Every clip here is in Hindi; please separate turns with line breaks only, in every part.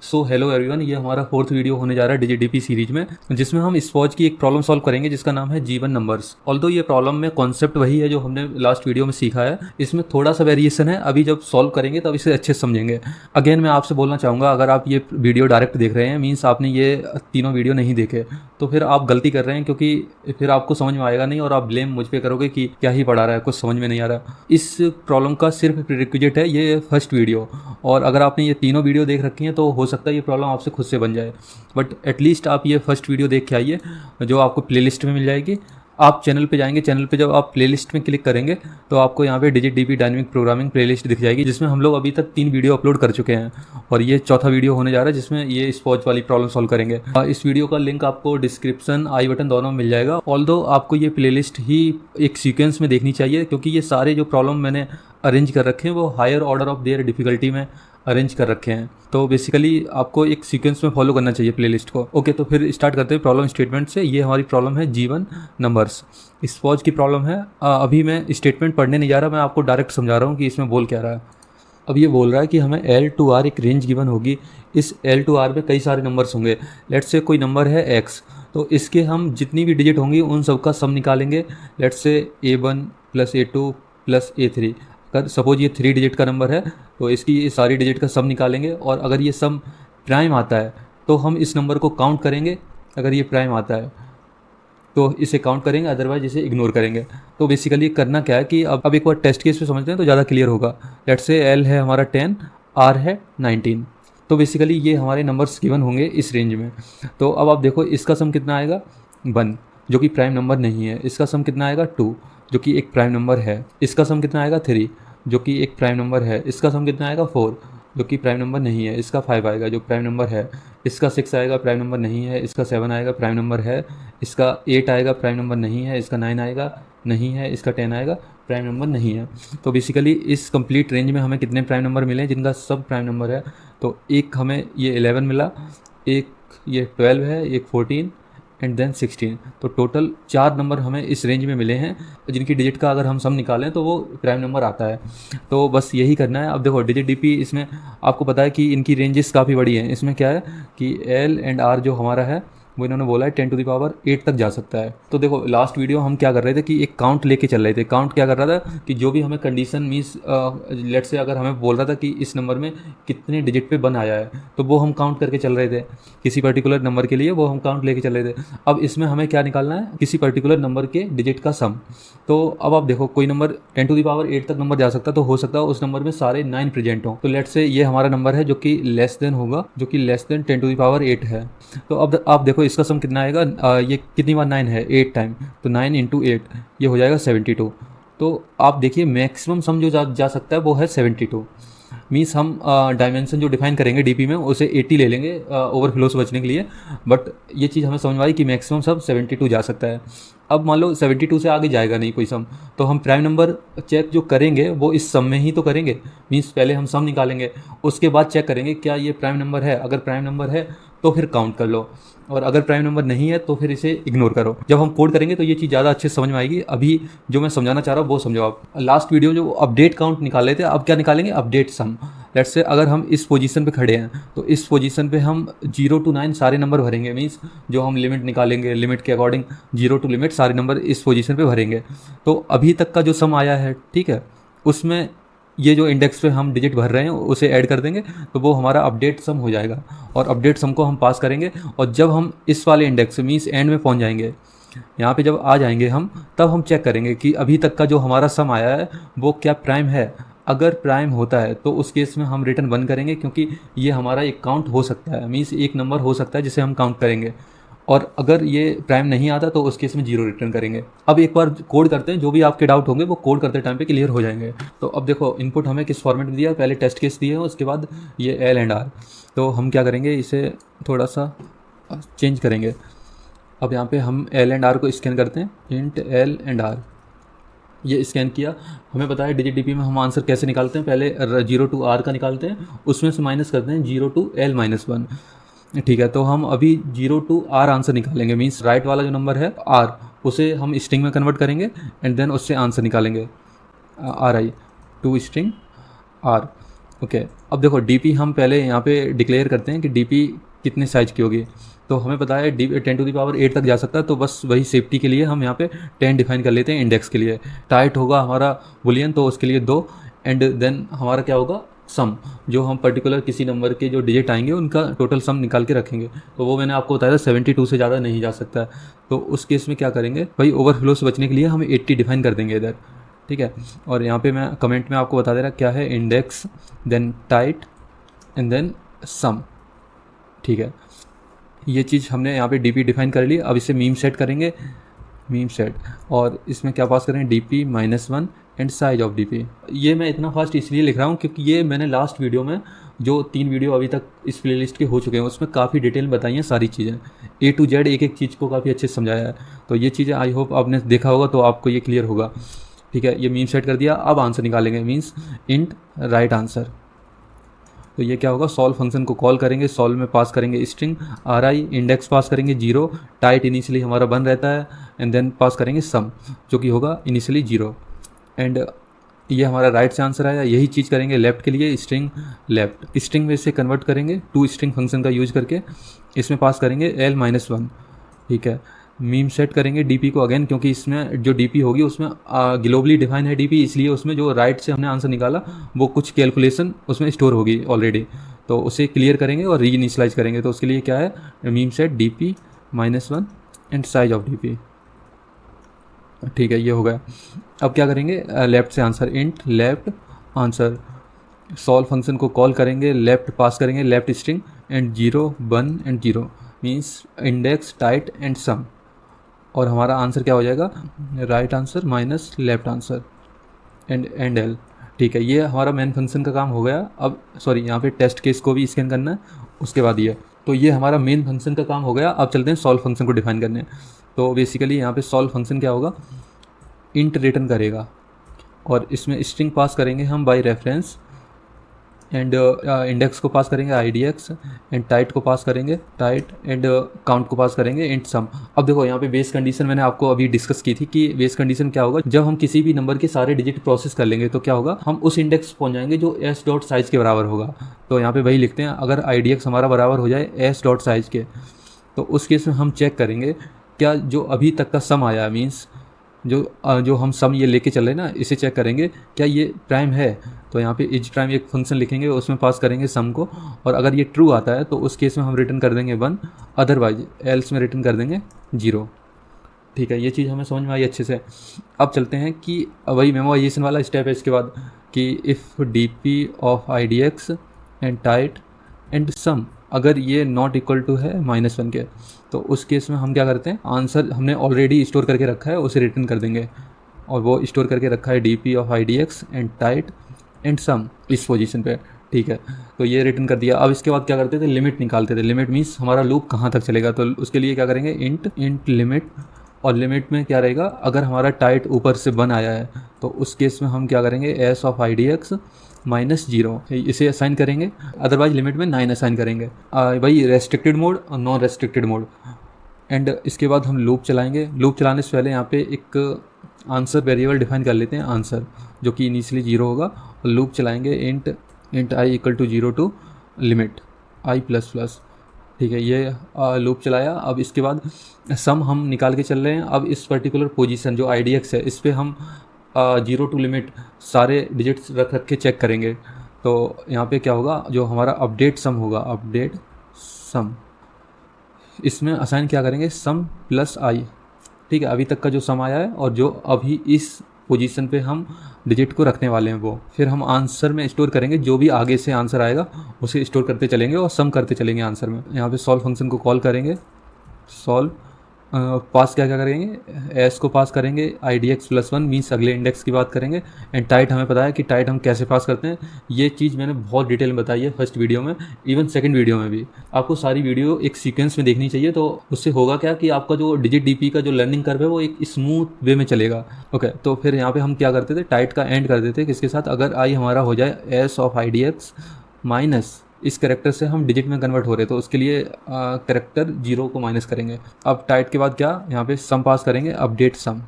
सो हेलो एवरीवन, ये हमारा फोर्थ वीडियो होने जा रहा है DigiDP सीरीज में, जिसमें हम स्पॉज की एक प्रॉब्लम सॉल्व करेंगे जिसका नाम है जीवन नंबर्स। ऑल्दो ये प्रॉब्लम में कॉन्सेप्ट वही है जो हमने लास्ट वीडियो में सीखा है, इसमें थोड़ा सा वेरिएशन है। अभी जब सॉल्व करेंगे तब इसे अच्छे से समझेंगे। अगेन मैं आपसे बोलना चाहूँगा, अगर आप ये वीडियो डायरेक्ट देख रहे हैं मीन्स आपने ये तीनों वीडियो नहीं देखे, तो फिर आप गलती कर रहे हैं, क्योंकि फिर आपको समझ में आएगा नहीं और आप ब्लेम मुझ पे करोगे कि क्या ही पढ़ा रहा है, कुछ समझ में नहीं आ रहा। इस प्रॉब्लम का सिर्फ प्रीरिक्विजिट है ये फर्स्ट वीडियो, और अगर आपने ये तीनों वीडियो देख रखी हैं तो हो सकता है ये प्रॉब्लम आपसे खुद से बन जाए। बट एटलीस्ट आप ये फर्स्ट वीडियो देख के आइए जो आपको प्लेलिस्ट में मिल जाएगी। आप चैनल पे जाएंगे, चैनल पे जब आप प्लेलिस्ट में क्लिक करेंगे तो आपको यहाँ पे DigiDP डायनेमिक प्रोग्रामिंग प्लेलिस्ट दिख जाएगी, जिसमें हम लोग अभी तक 3 वीडियो अपलोड कर चुके हैं और ये चौथा वीडियो होने जा रहा है जिसमें ये स्पॉज वाली प्रॉब्लम सॉल्व करेंगे। इस वीडियो का लिंक आपको डिस्क्रिप्शन, आई बटन दोनों में मिल जाएगा। ऑल्दो आपको ये प्लेलिस्ट ही एक सीक्वेंस में देखनी चाहिए, क्योंकि ये सारे जो प्रॉब्लम मैंने अरेंज कर रखे हैं वो higher order of their difficulty में अरेंज कर रखे हैं। तो बेसिकली आपको एक सीक्वेंस में फॉलो करना चाहिए प्लेलिस्ट को। ओके, तो फिर स्टार्ट करते हैं प्रॉब्लम स्टेटमेंट से। ये हमारी प्रॉब्लम है जीवन नंबर्स, स्पॉज की प्रॉब्लम है। अभी मैं स्टेटमेंट पढ़ने नहीं जा रहा, मैं आपको डायरेक्ट समझा रहा हूँ कि इसमें बोल क्या रहा है। अब ये बोल रहा है कि हमें L to R एक रेंज गिवन होगी। इस L to R में कई सारे नंबर्स होंगे। लेट्स से कोई नंबर है X, तो इसके हम जितनी भी डिजिट होंगी उन सब का सम निकालेंगे। Let's say A1 + A2 + A3। अगर सपोज ये 3 डिजिट का नंबर है तो इसकी ये सारी डिजिट का सम निकालेंगे, और अगर ये सम प्राइम आता है तो हम इस नंबर को काउंट करेंगे। अगर ये प्राइम आता है तो इसे काउंट करेंगे, अदरवाइज इसे इग्नोर करेंगे। तो बेसिकली करना क्या है कि अब एक बार टेस्ट केस पे समझते हैं तो ज़्यादा क्लियर होगा। लेट्स से L है हमारा 10, R है 19। तो बेसिकली ये हमारे नंबर्स गिवन होंगे इस रेंज में। तो अब आप देखो इसका सम कितना आएगा 1, जो कि प्राइम नंबर नहीं है। इसका सम कितना आएगा 2, जो कि एक प्राइम नंबर है। इसका सम कितना आएगा 3, जो कि एक प्राइम नंबर है। इसका सम कितना आएगा 4, जो कि प्राइम नंबर नहीं है। इसका 5 आएगा जो प्राइम नंबर है। इसका 6 आएगा, प्राइम नंबर नहीं है। इसका 7 आएगा, प्राइम नंबर है। इसका 8 आएगा, प्राइम नंबर नहीं है। इसका 9 आएगा, नहीं है। इसका 10 आएगा, प्राइम नंबर नहीं है। तो बेसिकली इस कंप्लीट रेंज में हमें कितने प्राइम नंबर मिले जिनका सब प्राइम नंबर है? तो एक हमें ये 11 मिला, एक ये 12 है, एक 14 एंड देन 16। तो टोटल 4 नंबर हमें इस रेंज में मिले हैं जिनकी डिजिट का अगर हम सम निकालें तो वो प्राइम नंबर आता है। तो बस यही करना है। अब देखो DigiDP इसमें आपको पता है कि इनकी रेंजेस काफ़ी बड़ी हैं। इसमें क्या है कि L एंड R जो हमारा है वो इन्होंने बोला है 10⁸ तक जा सकता है। तो देखो लास्ट वीडियो हम क्या कर रहे थे कि एक काउंट लेके चल रहे थे। काउंट क्या कर रहा था कि जो भी हमें कंडीशन मीन्स लेट से अगर हमें बोल रहा था कि इस नंबर में कितने डिजिट पे 1 आया है तो वो हम काउंट करके चल रहे थे। किसी पर्टिकुलर नंबर के लिए वो हम काउंट लेके चल रहे थे। अब इसमें हमें क्या निकालना है? किसी पर्टिकुलर नंबर के डिजिट का सम। तो अब आप देखो कोई नंबर 10⁸ तक नंबर जा सकता है, तो हो सकता है उस नंबर में सारे 9 प्रेजेंट हों। तो लेट से ये हमारा नंबर है जो कि लेस देन होगा, जो कि लेस देन 10⁸ है। तो अब आप देखो इसका सम कितना आएगा। ये कितनी बार 9 है? 8 टाइम। तो 9 × 8 ये हो जाएगा 72। तो आप देखिए मैक्सिमम सम जो जा सकता है वो है 72। मीन्स हम डायमेंशन जो डिफाइन करेंगे DP में उसे 80 ले लेंगे ओवरफ्लो से बचने के लिए। बट ये चीज़ हमें समझ में आई कि मैक्सिमम सब 72 जा सकता है। अब मान लो 72 से आगे जाएगा नहीं कोई सम, तो हम प्राइम नंबर चेक जो करेंगे वो इस सम में ही तो करेंगे। मीन्स पहले हम सम निकालेंगे, उसके बाद चेक करेंगे क्या ये प्राइम नंबर है। अगर प्राइम नंबर है तो फिर काउंट कर लो, और अगर प्राइम नंबर नहीं है तो फिर इसे इग्नोर करो। जब हम कोड करेंगे तो ये चीज़ ज़्यादा अच्छे से समझ में आएगी। अभी जो मैं समझाना चाह रहा हूँ वो समझो आप। लास्ट वीडियो जो अपडेट काउंट निकाले थे, अब क्या निकालेंगे? Update some. लेट्स से अगर हम इस पोजीशन पे खड़े हैं तो इस पोजीशन पे हम 0 to 9 सारे नंबर भरेंगे। मीन्स जो हम लिमिट निकालेंगे, लिमिट के अकॉर्डिंग 0 to लिमिट सारे नंबर इस पोजीशन पे भरेंगे। तो अभी तक का जो सम आया है, ठीक है, उसमें ये जो इंडेक्स पे हम डिजिट भर रहे हैं उसे ऐड कर देंगे तो वो हमारा अपडेट सम हो जाएगा। और अपडेट सम को हम पास करेंगे, और जब हम इस वाले इंडेक्स मीन्स एंड में पहुंच जाएंगे, यहाँ पे जब आ जाएंगे हम, तब हम चेक करेंगे कि अभी तक का जो हमारा सम आया है वो क्या प्राइम है। अगर प्राइम होता है तो उस केस में हम रिटर्न 1 करेंगे, क्योंकि ये हमारा एक काउंट हो सकता है। मीन्स एक नंबर हो सकता है जिसे हम काउंट करेंगे। और अगर ये प्राइम नहीं आता तो उस केस में 0 रिटर्न करेंगे। अब एक बार कोड करते हैं, जो भी आपके डाउट होंगे वो कोड करते टाइम पे क्लियर हो जाएंगे। तो अब देखो इनपुट हमें किस फॉर्मेट में दिया, पहले टेस्ट केस दिए हैं, उसके बाद ये L एंड R। तो हम क्या करेंगे, इसे थोड़ा सा चेंज करेंगे। अब यहाँ पे हम L एंड R को स्कैन करते हैं, इंट L एंड R। ये स्कैन किया। हमें पता है DigiDP में हम आंसर कैसे निकालते हैं, पहले 0 to R का निकालते हैं, उसमें से माइनस करते हैं 0 to L-1। ठीक है, तो हम अभी 0 to R आंसर निकालेंगे। मीन्स राइट वाला जो नंबर है R, उसे हम स्ट्रिंग में कन्वर्ट करेंगे एंड देन उससे आंसर निकालेंगे। RI to string R। Okay अब देखो डीपी हम पहले यहाँ पे डिक्लेयर करते हैं कि डीपी कितने साइज की होगी। तो हमें पता है डी 10⁸ तक जा सकता है, तो बस वही सेफ्टी के लिए हम यहाँ पे 10 डिफाइन कर लेते हैं इंडेक्स के लिए। टाइट होगा हमारा बुलियन, तो उसके लिए 2, एंड देन हमारा क्या होगा सम, जो हम पर्टिकुलर किसी नंबर के जो डिजिट आएंगे उनका टोटल सम निकाल के रखेंगे। तो वो मैंने आपको बताया था 72 से ज़्यादा नहीं जा सकता है। तो उस केस में क्या करेंगे भाई, ओवरफ्लो से बचने के लिए हम 80 डिफाइन कर देंगे इधर, ठीक है। और यहाँ पे मैं कमेंट में आपको बता दे रहा क्या है, index then tight and then sum, ठीक है। ये चीज़ हमने यहाँ पे डीपी डिफाइन कर ली। अब इसे मीम सेट करेंगे, मीम सेट, और इसमें क्या पास करें DP -1 and size of DP. ये मैं इतना फास्ट इसलिए लिख रहा हूँ क्योंकि ये मैंने लास्ट वीडियो में जो 3 वीडियो अभी तक इस प्लेलिस्ट के हो चुके हैं उसमें काफ़ी डिटेल बताई हैं सारी चीज़ें, A to Z एक एक चीज़ को काफ़ी अच्छे से समझाया है। तो ये चीज़ें आई होप आपने देखा होगा तो आपको ये क्लियर होगा, ठीक है। ये मीम सेट कर दिया। अब आंसर निकालेंगे, मीन्स इंट राइट आंसर। तो ये क्या होगा, सॉल्व फंक्शन को कॉल करेंगे, सॉल्व में पास करेंगे स्ट्रिंग RI, इंडेक्स पास करेंगे 0, टाइट इनिशियली हमारा 1 रहता है, एंड देन पास करेंगे सम जो कि होगा इनिशियली 0, एंड ये हमारा राइट से आंसर आया। यही चीज़ करेंगे लेफ्ट के लिए, स्ट्रिंग लेफ्ट, स्ट्रिंग में से कन्वर्ट करेंगे टू स्ट्रिंग फंक्शन का यूज करके, इसमें पास करेंगे L-1, ठीक है। मीम सेट करेंगे डीपी को अगेन, क्योंकि इसमें जो डीपी होगी उसमें ग्लोबली डिफाइन है डीपी, इसलिए उसमें जो राइट से हमने आंसर निकाला वो कुछ कैलकुलेशन उसमें स्टोर होगी ऑलरेडी, तो उसे क्लियर करेंगे और री इनिशियलाइज करेंगे। तो उसके लिए क्या है, meme set DP -1 and size of DP, ठीक है। ये हो गया। अब क्या करेंगे, लेफ्ट से answer, int left answer, solve function को कॉल करेंगे, लेफ्ट पास करेंगे left string and 0 1 and 0 means index tight and sum, और हमारा आंसर क्या हो जाएगा, right answer minus left answer and L, ठीक है। ये हमारा मेन फंक्शन का काम हो गया। अब सॉरी, यहाँ पे टेस्ट केस को भी स्कैन करना है, उसके बाद ये, तो ये हमारा मेन फंक्शन का काम हो गया। अब चलते हैं सॉल्व फंक्शन को डिफाइन करने। तो बेसिकली यहाँ पे सॉल्व फंक्शन क्या होगा, इंट रिटर्न करेगा और इसमें स्ट्रिंग पास करेंगे हम बाय रेफरेंस, एंड इंडेक्स को पास करेंगे IDX, एंड टाइट को पास करेंगे टाइट, एंड काउंट को पास करेंगे इंट सम। अब देखो यहाँ पे बेस कंडीशन मैंने आपको अभी डिस्कस की थी कि बेस कंडीशन क्या होगा, जब हम किसी भी नंबर के सारे डिजिट प्रोसेस कर लेंगे तो क्या होगा, हम उस इंडेक्स पहुँच जाएंगे जो s.size के बराबर होगा। तो यहाँ पे वही लिखते हैं, अगर IDX हमारा बराबर हो जाए s.size के, तो उस केस में हम चेक करेंगे क्या जो अभी तक का सम आया है, मीन्स जो हम सम ये लेके चल रहे हैं ना, इसे चेक करेंगे क्या ये प्राइम है। तो यहाँ पे इज प्राइम एक फंक्शन लिखेंगे, उसमें पास करेंगे सम को, और अगर ये ट्रू आता है तो उस केस में हम रिटर्न कर देंगे 1, अदरवाइज एल्स में रिटर्न कर देंगे 0, ठीक है। ये चीज़ हमें समझ में आई अच्छे से। अब चलते हैं कि वही मेमोराइजेशन वाला स्टेप है इसके बाद, कि if DP of IDX and tight and sum, अगर ये नॉट इक्वल टू है -1 के, तो उस केस में हम क्या करते हैं, आंसर हमने ऑलरेडी स्टोर करके रखा है उसे रिटर्न कर देंगे, और वो स्टोर करके रखा है DP of IDX and tight and sum इस पोजीशन पे, ठीक है। तो ये रिटर्न कर दिया। अब इसके बाद क्या करते थे, लिमिट निकालते थे। लिमिट मीन्स हमारा लूप कहाँ तक चलेगा, तो उसके लिए क्या करेंगे, इंट लिमिट, और लिमिट में क्या रहेगा, अगर हमारा टाइट ऊपर से 1 आया है तो उस केस में हम क्या करेंगे, S ऑफ IDX -0 इसे असाइन करेंगे, अदरवाइज लिमिट में 9 असाइन करेंगे, भाई रेस्ट्रिक्टेड मोड और नॉन रेस्ट्रिक्टेड मोड। एंड इसके बाद हम लूप चलाएंगे। लूप चलाने से पहले यहाँ पे एक आंसर वेरिएबल डिफाइन कर लेते हैं, आंसर जो कि इनिशियली 0 होगा, और लूप चलाएंगे int I equal to 0 to limit I++, ठीक है। ये लूप चलाया। अब इसके बाद सम हम निकाल के चल रहे हैं। अब इस पर्टिकुलर पोजीशन जो IDX है, इस पर हम 0 टू लिमिट सारे डिजिट्स रख के चेक करेंगे। तो यहाँ पे क्या होगा, जो हमारा अपडेट सम होगा, अपडेट सम, इसमें असाइन क्या करेंगे, सम प्लस I, ठीक है। अभी तक का जो सम आया है और जो अभी इस पोजीशन पे हम डिजिट को रखने वाले हैं वो, फिर हम आंसर में स्टोर करेंगे, जो भी आगे से आंसर आएगा उसे स्टोर करते चलेंगे और सम करते चलेंगे आंसर में। यहाँ पे सॉल्व फंक्शन को कॉल करेंगे, सॉल्व पास क्या करेंगे, S को पास करेंगे IDX+1 मीन्स अगले इंडेक्स की बात करेंगे, एंड टाइट हमें पता है कि टाइट हम कैसे पास करते हैं। ये चीज़ मैंने बहुत डिटेल में बताई है फर्स्ट वीडियो में, इवन सेकंड वीडियो में भी। आपको सारी वीडियो एक सीक्वेंस में देखनी चाहिए, तो उससे होगा क्या कि आपका जो डिजिट DP का जो लर्निंग कर्व है वो एक स्मूथ वे में चलेगा। ओके, तो फिर यहाँ पर हम क्या करते थे, टाइट का एंड कर देते किसके साथ, अगर I हमारा हो जाए S ऑफ IDX माइनस इस करेक्टर से हम डिजिट में कन्वर्ट हो रहे, तो उसके लिए करेक्टर 0 को माइनस करेंगे। अब टाइट के बाद क्या, यहाँ पे सम पास करेंगे, अपडेट सम।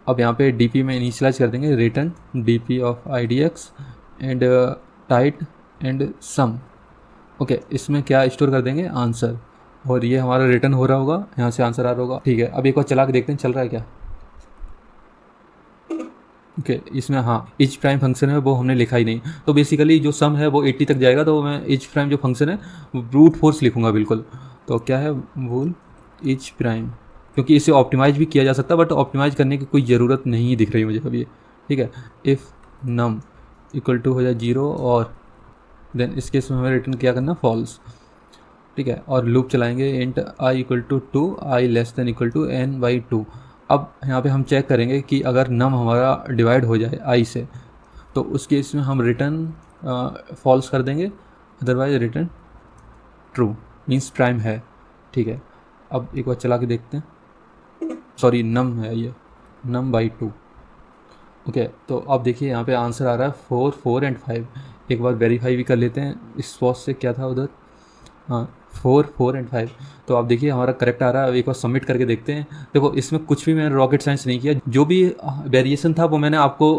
अब यहाँ पे DP में इनिशियलाइज कर देंगे return DP of IDX and tight and sum. Okay, इसमें क्या स्टोर कर देंगे, आंसर, और ये हमारा रिटर्न हो रहा होगा, यहाँ से आंसर आ रहा होगा। ठीक है, अब एक बार चला के देखते हैं चल रहा है क्या। ओके इसमें हाँ इच प्राइम फंक्शन है वो हमने लिखा ही नहीं, तो बेसिकली जो सम है वो 80 तक जाएगा, तो मैं इच प्राइम जो फंक्शन है वो ब्रूट फोर्स लिखूंगा बिल्कुल। तो क्या है, वूल इच प्राइम, क्योंकि इसे ऑप्टिमाइज भी किया जा सकता है बट ऑप्टिमाइज करने की कोई ज़रूरत नहीं दिख रही मुझे अभी। ठीक है, इफ़ नम इक्वल टू हो जाए 0 और देन इस केस में हमें रिटर्न क्या करना, फॉल्स। ठीक है, और लूप चलाएंगे int i equal to 2 i less than equal to n/2। अब यहाँ पे हम चेक करेंगे कि अगर नम हमारा डिवाइड हो जाए आई से, तो उस केस में हम रिटर्न फॉल्स कर देंगे, otherwise return true, means prime है। ठीक है, अब एक बार चला के देखते हैं, सॉरी नम है ये, num/2। ओके, तो अब देखिए यहाँ पे आंसर आ रहा है 4, 4 एंड 5। एक बार वेरीफाई भी कर लेते हैं इस वॉच से, क्या था उधर, हाँ 4, 4 एंड 5। तो आप देखिए हमारा करेक्ट आ रहा है। एक बार सबमिट करके देखते हैं। देखो इसमें कुछ भी मैंने रॉकेट साइंस नहीं किया, जो भी वेरिएशन था वो मैंने आपको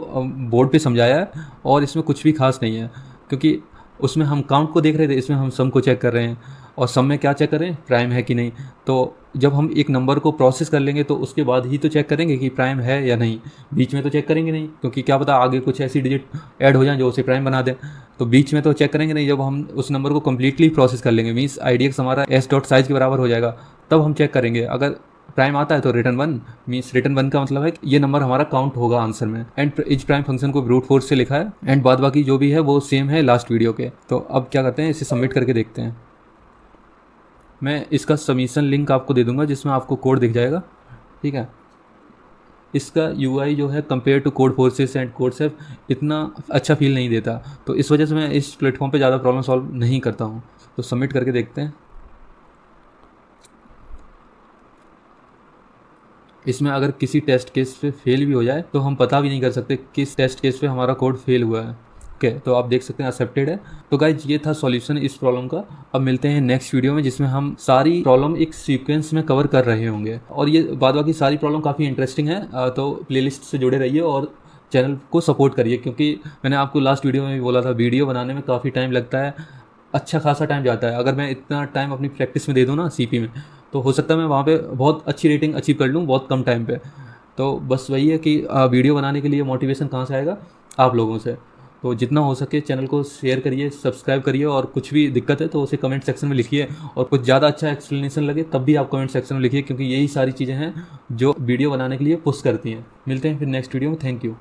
बोर्ड पे समझाया है, और इसमें कुछ भी खास नहीं है, क्योंकि उसमें हम काउंट को देख रहे थे, इसमें हम सम को चेक कर रहे हैं, और सम में क्या चेक कर रहे हैं, प्राइम है कि नहीं। तो जब हम एक नंबर को प्रोसेस कर लेंगे तो उसके बाद ही तो चेक करेंगे कि प्राइम है या नहीं, बीच में तो चेक करेंगे नहीं, क्योंकि क्या पता आगे कुछ ऐसी डिजिट ऐड हो जाए जो उसे प्राइम बना दें। तो बीच में तो चेक करेंगे नहीं, जब हम उस नंबर को कम्प्लीटली प्रोसेस कर लेंगे, मीन्स IDX हमारा s.size के बराबर हो जाएगा, तब हम चेक करेंगे। अगर प्राइम आता है तो रिटर्न 1, मीन्स रिटर्न 1 का मतलब है कि ये नंबर हमारा काउंट होगा आंसर में। एंड इच प्राइम फंक्शन को ब्रूट फोर्स से लिखा है, एंड बाद बाकी जो भी है वो सेम है लास्ट वीडियो के। तो अब क्या करते हैं, इसे सबमिट करके देखते हैं। मैं इसका सबमिशन लिंक आपको दे दूंगा जिसमें आपको कोड दिख जाएगा। ठीक है, इसका UI जो है compare to Codeforces and CodeChef इतना अच्छा फील नहीं देता, तो इस वजह से मैं इस प्लेटफॉर्म पे ज़्यादा प्रॉब्लम सॉल्व नहीं करता हूँ। तो सबमिट करके देखते हैं। इसमें अगर किसी टेस्ट केस पे फेल भी हो जाए तो हम पता भी नहीं कर सकते किस टेस्ट केस पे हमारा कोड फेल हुआ है। ओके, तो आप देख सकते हैं एक्सेप्टेड है। तो गाइज ये था सॉल्यूशन इस प्रॉब्लम का। अब मिलते हैं नेक्स्ट वीडियो में जिसमें हम सारी प्रॉब्लम एक सीक्वेंस में कवर कर रहे होंगे, और ये बाद बाकी सारी प्रॉब्लम काफ़ी इंटरेस्टिंग है। तो प्लेलिस्ट से जुड़े रहिए और चैनल को सपोर्ट करिए, क्योंकि मैंने आपको लास्ट वीडियो में भी बोला था वीडियो बनाने में काफ़ी टाइम लगता है, अच्छा खासा टाइम जाता है। अगर मैं इतना टाइम अपनी प्रैक्टिस में दे दूँ ना CP में, तो हो सकता है मैं वहाँ पे बहुत अच्छी रेटिंग अचीव कर लूँ बहुत कम टाइम पे। तो बस वही है कि वीडियो बनाने के लिए मोटिवेशन कहाँ से आएगा, आप लोगों से। तो जितना हो सके चैनल को शेयर करिए, सब्सक्राइब करिए, और कुछ भी दिक्कत है तो उसे कमेंट सेक्शन में लिखिए, और कुछ ज़्यादा अच्छा एक्सप्लेनेशन लगे तब भी आप कमेंट सेक्शन में लिखिए, क्योंकि यही सारी चीज़ें हैं जो वीडियो बनाने के लिए पुश करती हैं। मिलते हैं फिर नेक्स्ट वीडियो में। Thank you.